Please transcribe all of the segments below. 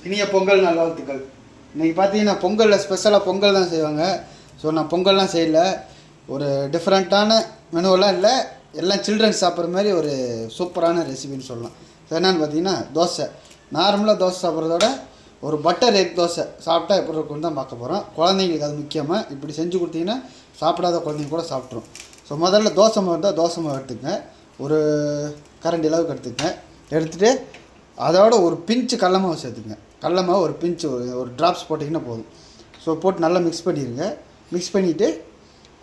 இனிய பொங்கல் நல்வாழ்த்துக்கள். இன்றைக்கி பார்த்தீங்கன்னா பொங்கலில் ஸ்பெஷலாக பொங்கல் தான் செய்வாங்க. ஸோ நான் பொங்கல்லாம் செய்யலை, ஒரு டிஃப்ரெண்ட்டான மெனுவெல்லாம் இல்லை, எல்லாம் சில்ட்ரன்ஸ் சாப்பிட்ற மாதிரி ஒரு சூப்பரான ரெசிபின்னு சொல்லலாம். ஸோ என்னென்னு பார்த்தீங்கன்னா தோசை. நார்மலாக தோசை சாப்பிட்றதோட ஒரு பட்டர் எக் தோசை சாப்பிட்டா எப்படி இருக்குன்னு தான் பார்க்க போகிறோம். குழந்தைங்களுக்கு அது முக்கியமாக இப்படி செஞ்சு கொடுத்தீங்கன்னா சாப்பிடாத குழந்தைங்க கூட சாப்பிட்ரும். ஸோ முதல்ல தோசை மாவு இருந்தால் தோசை மாவு எடுத்துக்கங்க, ஒரு கரண்டி அளவுக்கு எடுத்துக்கங்க. எடுத்துகிட்டு அதோட ஒரு பிஞ்சு கடல மாவு சேர்த்துக்குங்க. கடல மாவு ஒரு பிஞ்சு ஒரு ட்ராப்ஸ் போட்டிங்கன்னா போதும். ஸோ போட்டு நல்லா மிக்ஸ் பண்ணிடுங்க. மிக்ஸ் பண்ணிவிட்டு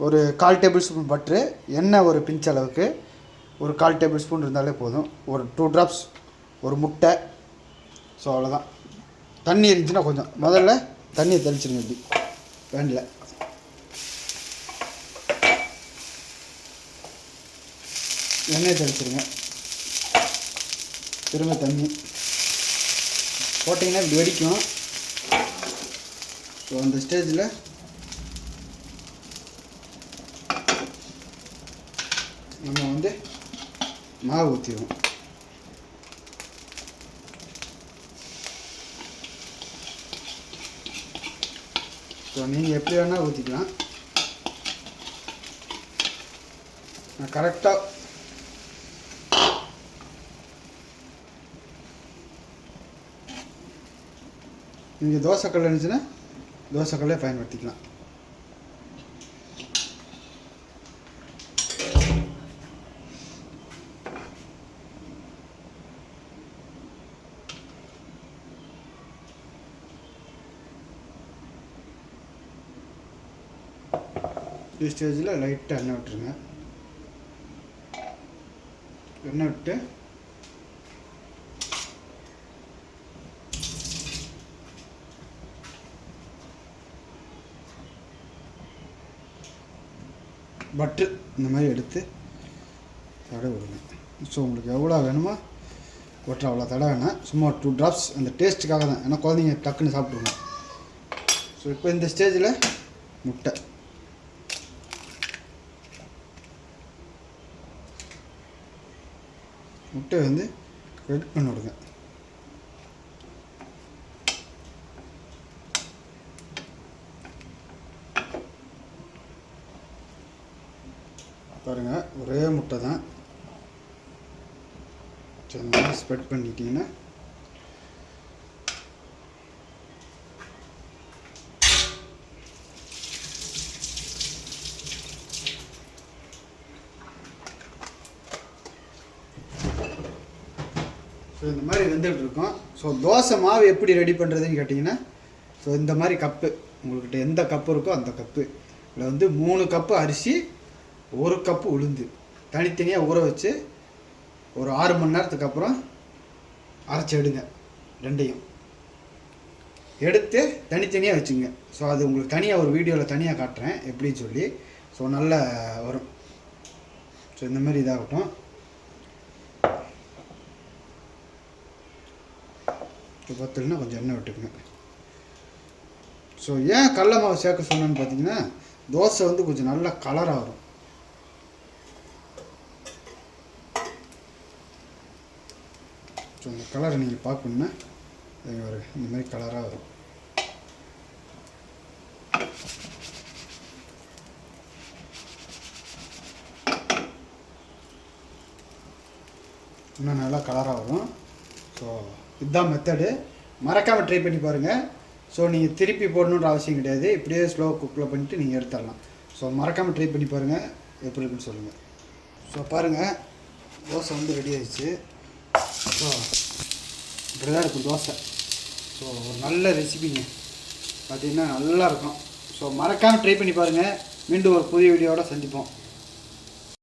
ஒரு 1/4 டேபிள் ஸ்பூன் பட்ரு, எண்ணெய் ஒரு பிஞ்ச் அளவுக்கு ஒரு 1/4 டேபிள் ஸ்பூன் இருந்தாலே போதும். ஒரு 2 ட்ராப்ஸ் ஒரு முட்டை. ஸோ அவ்வளோதான். தண்ணி இருந்துச்சுன்னா கொஞ்சம் முதல்ல தண்ணியை தெளிச்சிருங்க. இப்படி வேண்டில் எண்ணெயை தெளிச்சிருங்க. திரும்ப தண்ணி போட்டிங்கன்னா இப்படி வெடிக்கும். ஸோ அந்த ஸ்டேஜில் நம்ம வந்து மாவு ஊற்றிடுவோம். ஸோ நீங்கள் எப்படி வேணால் ஊற்றிக்கலாம். நான் கரெக்டாக நீங்கள் தோசைக்கல் இருந்துச்சுன்னா தோசைக்கல்லே பயன்படுத்திக்கலாம். இந்த ஸ்டேஜில் லைட்டாக எண்ணெய் விட்டுருங்க. எண்ணெய் விட்டு பட்ரு இந்த மாதிரி எடுத்து தடவை விடுங்க. ஸோ உங்களுக்கு எவ்வளோ வேணுமோ ஒட்டுற அவ்வளோ தடவை வேணாம், சும்மா 2 ட்ராப்ஸ் அந்த டேஸ்ட்டுக்காக தான். ஏன்னா குழந்தைங்க டக்குன்னு சாப்பிட்ருங்க. ஸோ இப்போ இந்த ஸ்டேஜில் முட்டை வந்து ரெட் பண்ணி விடுங்க. பாருங்கள், ஒரே முட்டை தான். சரி, ஸ்ப்ரெட் பண்ணிட்டீங்கன்னா ஸோ இந்த மாதிரி வெந்துட்டு இருக்கோம். ஸோ தோசை மாவு எப்படி ரெடி பண்ணுறதுன்னு கேட்டிங்கன்னா, ஸோ இந்த மாதிரி கப்பு, உங்கள்கிட்ட எந்த கப்பு இருக்கோ அந்த கப்பு இதில் வந்து 3 கப்பு அரிசி, 1 கப்பு உளுந்து தனித்தனியாக ஊற வச்சு ஒரு 6 மணி நேரத்துக்கு அப்புறம் அரைச்சி எடுங்க. ரெண்டையும் எடுத்து தனித்தனியாக வச்சுங்க. ஸோ அது உங்களுக்கு தனியாக ஒரு வீடியோவில் தனியாக காட்டுறேன் எப்படின்னு சொல்லி. ஸோ நல்லா வரும். ஸோ இந்த மாதிரி இதாகட்டும். இப்போ பார்த்தீங்கன்னா கொஞ்சம் எண்ணெய் விட்டுக்குங்க. ஸோ ஏன் கடல மாவு சேர்க்க சொன்னேன்னு பார்த்தீங்கன்னா, தோசை வந்து கொஞ்சம் நல்லா கலராக வரும். ஸோ இந்த கலரை நீங்கள் பார்க்கணுன்னா இந்த மாதிரி கலராக வரும். இன்னும் நல்லா கலராக வரும். ஸோ இதுதான் மெத்தடு. மறக்காமல் ட்ரை பண்ணி பாருங்கள். ஸோ நீங்கள் திருப்பி போடணுன்ற அவசியம் கிடையாது, இப்படியே ஸ்லோ குக்கில் பண்ணிவிட்டு நீங்கள் எடுத்துடலாம். ஸோ மறக்காமல் ட்ரை பண்ணி பாருங்கள், எப்படி இருக்குன்னு சொல்லுங்கள். ஸோ பாருங்கள், தோசை வந்து ரெடி ஆகிடுச்சு. ஸோ இப்படி தான் இருக்கும் தோசை. ஸோ ஒரு நல்ல ரெசிபிங்க, பார்த்திங்கன்னா நல்லாயிருக்கும். ஸோ மறக்காமல் ட்ரை பண்ணி பாருங்கள். மீண்டும் ஒரு புதிய வீடியோவோட சந்திப்போம்.